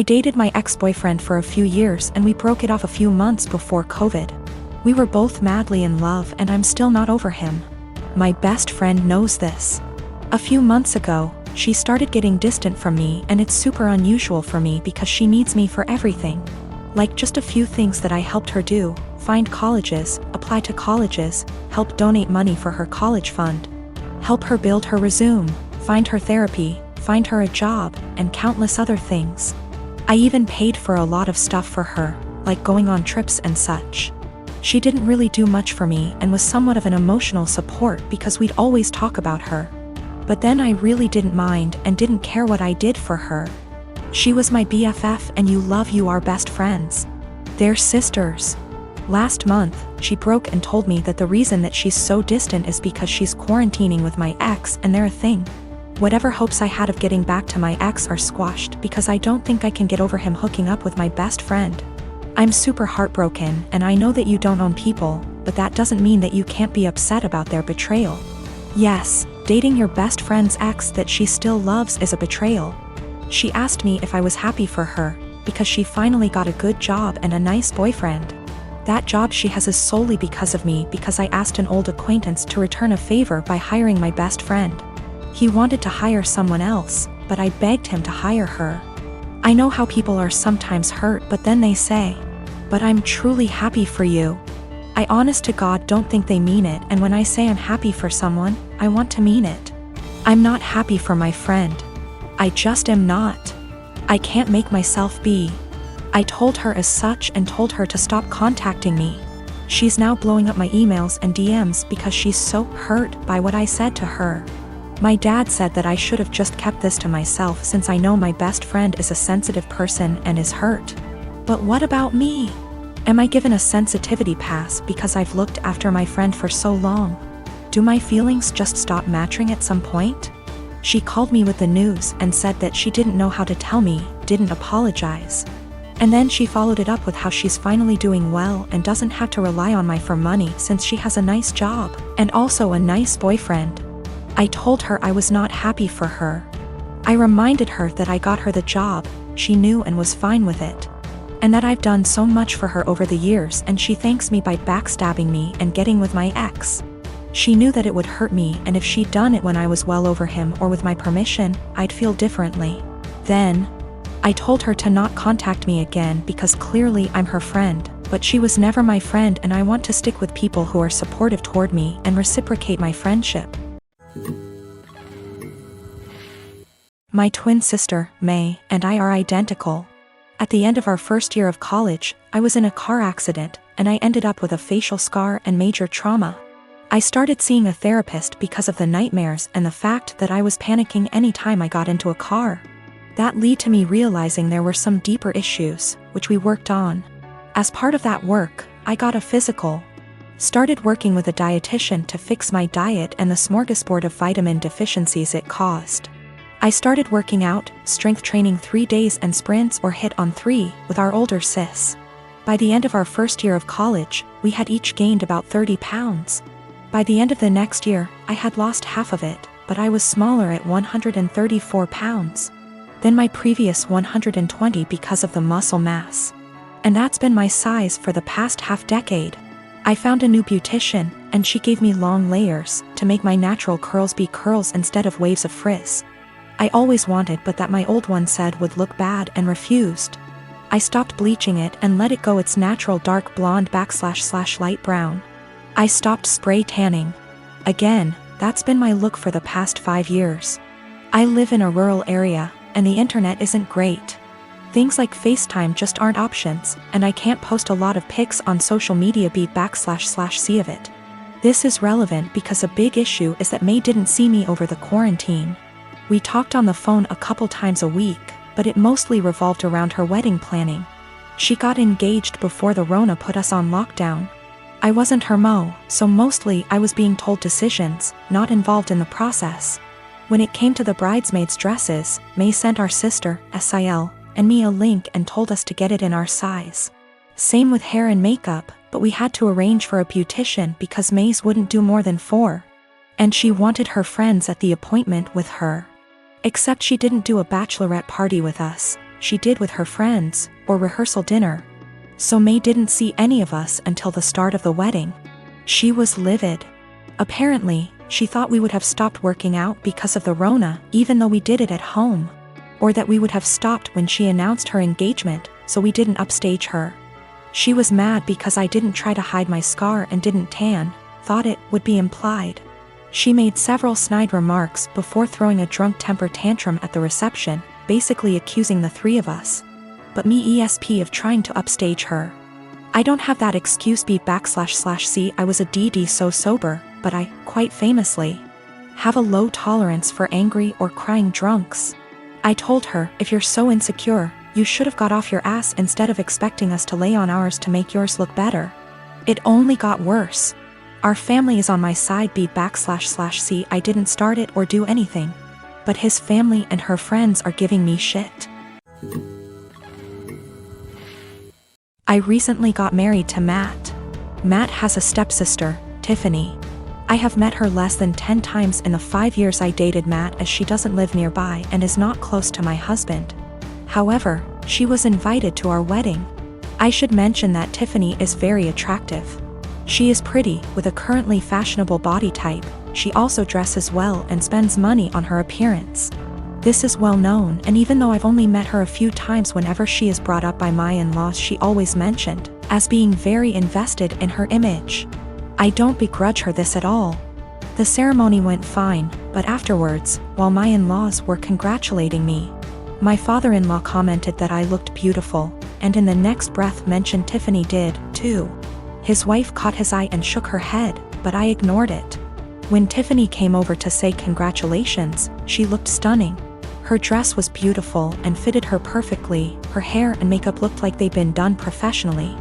I dated my ex-boyfriend for a few years and we broke it off a few months before COVID. We were both madly in love and I'm still not over him. My best friend knows this. A few months ago, she started getting distant from me and it's super unusual for me because she needs me for everything. Like just a few things that I helped her do: find colleges, apply to colleges, help donate money for her college fund, help her build her resume, find her therapy, find her a job, and countless other things. I even paid for a lot of stuff for her, like going on trips and such. She didn't really do much for me and was somewhat of an emotional support because we'd always talk about her. But then I really didn't mind and didn't care what I did for her. She was my BFF and you are best friends. They're sisters. Last month, she broke and told me that the reason that she's so distant is because she's quarantining with my ex and they're a thing. Whatever hopes I had of getting back to my ex are squashed because I don't think I can get over him hooking up with my best friend. I'm super heartbroken and I know that you don't own people, but that doesn't mean that you can't be upset about their betrayal. Yes, dating your best friend's ex that she still loves is a betrayal. She asked me if I was happy for her, because she finally got a good job and a nice boyfriend. That job she has is solely because of me, because I asked an old acquaintance to return a favor by hiring my best friend. He wanted to hire someone else, but I begged him to hire her. I know how people are sometimes hurt, but then they say, "But I'm truly happy for you." I honest to God don't think they mean it, and when I say I'm happy for someone, I want to mean it. I'm not happy for my friend. I just am not. I can't make myself be. I told her as such and told her to stop contacting me. She's now blowing up my emails and DMs because she's so hurt by what I said to her. My dad said that I should have just kept this to myself since I know my best friend is a sensitive person and is hurt. But what about me? Am I given a sensitivity pass because I've looked after my friend for so long? Do my feelings just stop matching at some point? She called me with the news and said that she didn't know how to tell me, didn't apologize. And then she followed it up with how she's finally doing well and doesn't have to rely on me for money since she has a nice job and also a nice boyfriend. I told her I was not happy for her. I reminded her that I got her the job, she knew and was fine with it. And that I've done so much for her over the years and she thanks me by backstabbing me and getting with my ex. She knew that it would hurt me and if she'd done it when I was well over him or with my permission, I'd feel differently. Then, I told her to not contact me again because clearly I'm her friend, but she was never my friend and I want to stick with people who are supportive toward me and reciprocate my friendship. My twin sister, May, and I are identical. At the end of our first year of college, I was in a car accident, and I ended up with a facial scar and major trauma. I started seeing a therapist because of the nightmares and the fact that I was panicking anytime I got into a car. That led to me realizing there were some deeper issues, which we worked on. As part of that work, I got a physical. Started working with a dietitian to fix my diet and the smorgasbord of vitamin deficiencies it caused. I started working out, strength training 3 days and sprints or hit on 3 with our older sis. By the end of our first year of college, we had each gained about 30 pounds. By the end of the next year, I had lost half of it, but I was smaller at 134 pounds than my previous 120 because of the muscle mass. And that's been my size for the past half decade. I found a new beautician, and she gave me long layers to make my natural curls be curls instead of waves of frizz. I always wanted but that my old one said would look bad and refused. I stopped bleaching it and let it go its natural dark blonde / light brown. I stopped spray tanning. Again, that's been my look for the past 5 years. I live in a rural area, and the internet isn't great. Things like FaceTime just aren't options, and I can't post a lot of pics on social media / see of it. This is relevant because a big issue is that May didn't see me over the quarantine. We talked on the phone a couple times a week, but it mostly revolved around her wedding planning. She got engaged before the Rona put us on lockdown. I wasn't her mo, so mostly I was being told decisions, not involved in the process. When it came to the bridesmaids' dresses, May sent our sister, SIL, and me a link and told us to get it in our size. Same with hair and makeup, but we had to arrange for a beautician because May's wouldn't do more than 4. And she wanted her friends at the appointment with her. Except she didn't do a bachelorette party with us, she did with her friends, or rehearsal dinner. So May didn't see any of us until the start of the wedding. She was livid. Apparently, she thought we would have stopped working out because of the Rona, even though we did it at home. Or that we would have stopped when she announced her engagement, so we didn't upstage her. She was mad because I didn't try to hide my scar and didn't tan, thought it would be implied. She made several snide remarks before throwing a drunk temper tantrum at the reception, basically accusing the three of us. But me ESP of trying to upstage her. I don't have that excuse B//C. I was a DD so sober, but I, quite famously, have a low tolerance for angry or crying drunks. I told her, if you're so insecure, you should have got off your ass instead of expecting us to lay on ours to make yours look better. It only got worse. Our family is on my side B//C. I didn't start it or do anything. But his family and her friends are giving me shit. I recently got married to Matt. Matt has a stepsister, Tiffany. I have met her less than 10 times in the 5 years I dated Matt, as she doesn't live nearby and is not close to my husband. However, she was invited to our wedding. I should mention that Tiffany is very attractive. She is pretty, with a currently fashionable body type. She also dresses well and spends money on her appearance. This is well known, and even though I've only met her a few times, whenever she is brought up by my in-laws, she always mentioned as being very invested in her image. I don't begrudge her this at all. The ceremony went fine, but afterwards, while my in-laws were congratulating me, my father-in-law commented that I looked beautiful, and in the next breath mentioned Tiffany did, too. His wife caught his eye and shook her head, but I ignored it. When Tiffany came over to say congratulations, she looked stunning. Her dress was beautiful and fitted her perfectly, her hair and makeup looked like they'd been done professionally.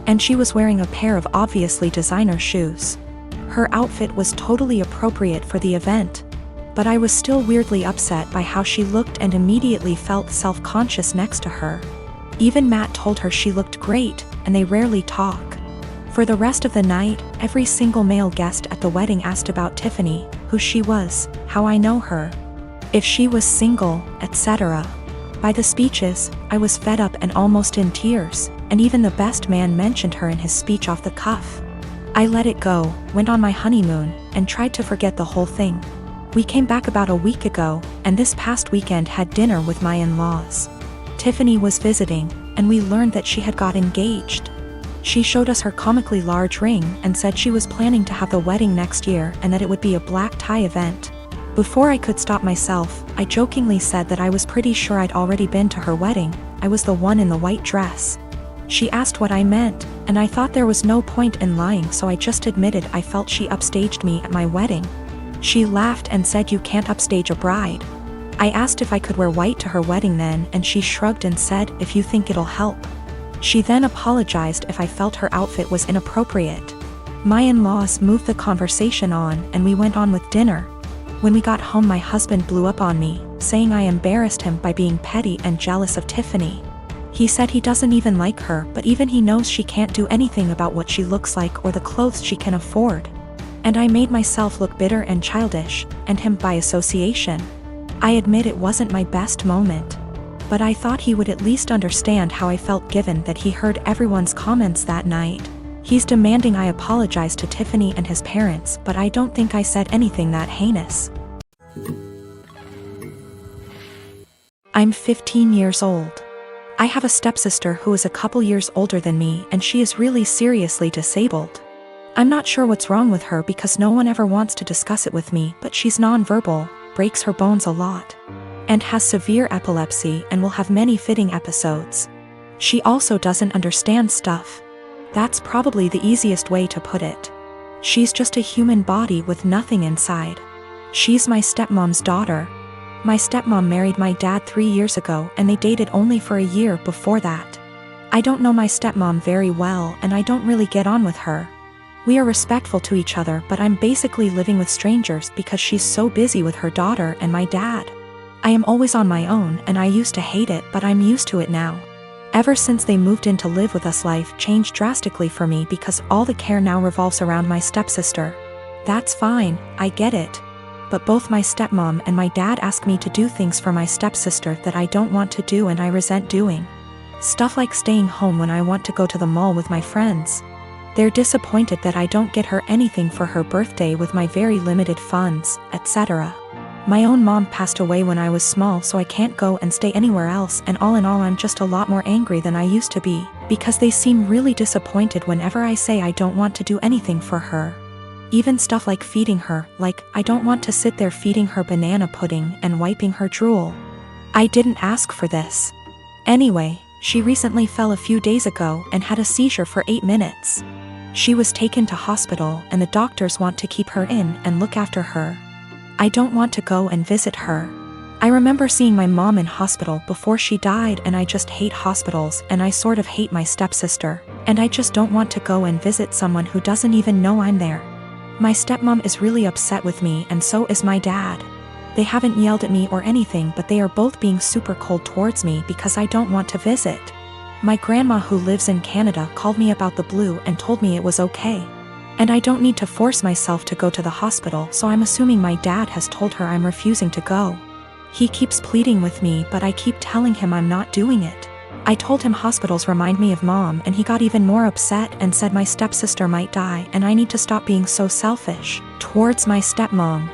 And she was wearing a pair of obviously designer shoes. Her outfit was totally appropriate for the event. But I was still weirdly upset by how she looked and immediately felt self-conscious next to her. Even Matt told her she looked great, and they rarely talk. For the rest of the night, every single male guest at the wedding asked about Tiffany, who she was, how I know her, if she was single, etc. By the speeches, I was fed up and almost in tears, and even the best man mentioned her in his speech off the cuff. I let it go, went on my honeymoon, and tried to forget the whole thing. We came back about a week ago, and this past weekend had dinner with my in-laws. Tiffany was visiting, and we learned that she had got engaged. She showed us her comically large ring and said she was planning to have the wedding next year and that it would be a black tie event. Before I could stop myself, I jokingly said that I was pretty sure I'd already been to her wedding. I was the one in the white dress. She asked what I meant, and I thought there was no point in lying, so I just admitted I felt she upstaged me at my wedding. She laughed and said, "You can't upstage a bride." I asked if I could wear white to her wedding then, and she shrugged and said, "If you think it'll help." She then apologized if I felt her outfit was inappropriate. My in-laws moved the conversation on, and we went on with dinner. When we got home, my husband blew up on me, saying I embarrassed him by being petty and jealous of Tiffany. He said he doesn't even like her, but even he knows she can't do anything about what she looks like or the clothes she can afford. And I made myself look bitter and childish, and him by association. I admit it wasn't my best moment. But I thought he would at least understand how I felt given that he heard everyone's comments that night. He's demanding I apologize to Tiffany and his parents, but I don't think I said anything that heinous. I'm 15 years old. I have a stepsister who is a couple years older than me, and she is really seriously disabled. I'm not sure what's wrong with her because no one ever wants to discuss it with me, but she's nonverbal, breaks her bones a lot, and has severe epilepsy and will have many fitting episodes. She also doesn't understand stuff. That's probably the easiest way to put it. She's just a human body with nothing inside. She's my stepmom's daughter. My stepmom married my dad 3 years ago, and they dated only for a year before that. I don't know my stepmom very well, and I don't really get on with her. We are respectful to each other, but I'm basically living with strangers because she's so busy with her daughter and my dad. I am always on my own, and I used to hate it, but I'm used to it now. Ever since they moved in to live with us, life changed drastically for me because all the care now revolves around my stepsister. That's fine, I get it. but both my stepmom and my dad ask me to do things for my stepsister that I don't want to do and I resent doing. Stuff like staying home when I want to go to the mall with my friends. They're disappointed that I don't get her anything for her birthday with my very limited funds, etc. My own mom passed away when I was small, so I can't go and stay anywhere else, and all in all I'm just a lot more angry than I used to be, because they seem really disappointed whenever I say I don't want to do anything for her. Even stuff like feeding her, like, I don't want to sit there feeding her banana pudding and wiping her drool. I didn't ask for this. Anyway, she recently fell a few days ago and had a seizure for 8 minutes. She was taken to hospital and the doctors want to keep her in and look after her. I don't want to go and visit her. I remember seeing my mom in hospital before she died, and I just hate hospitals, and I sort of hate my stepsister, and I just don't want to go and visit someone who doesn't even know I'm there. My stepmom is really upset with me, and so is my dad. They haven't yelled at me or anything, but they are both being super cold towards me because I don't want to visit. My grandma, who lives in Canada, called me about the blue and told me it was okay. And I don't need to force myself to go to the hospital, so I'm assuming my dad has told her I'm refusing to go. He keeps pleading with me, but I keep telling him I'm not doing it. I told him hospitals remind me of mom, and he got even more upset and said my stepsister might die and I need to stop being so selfish towards my stepmom.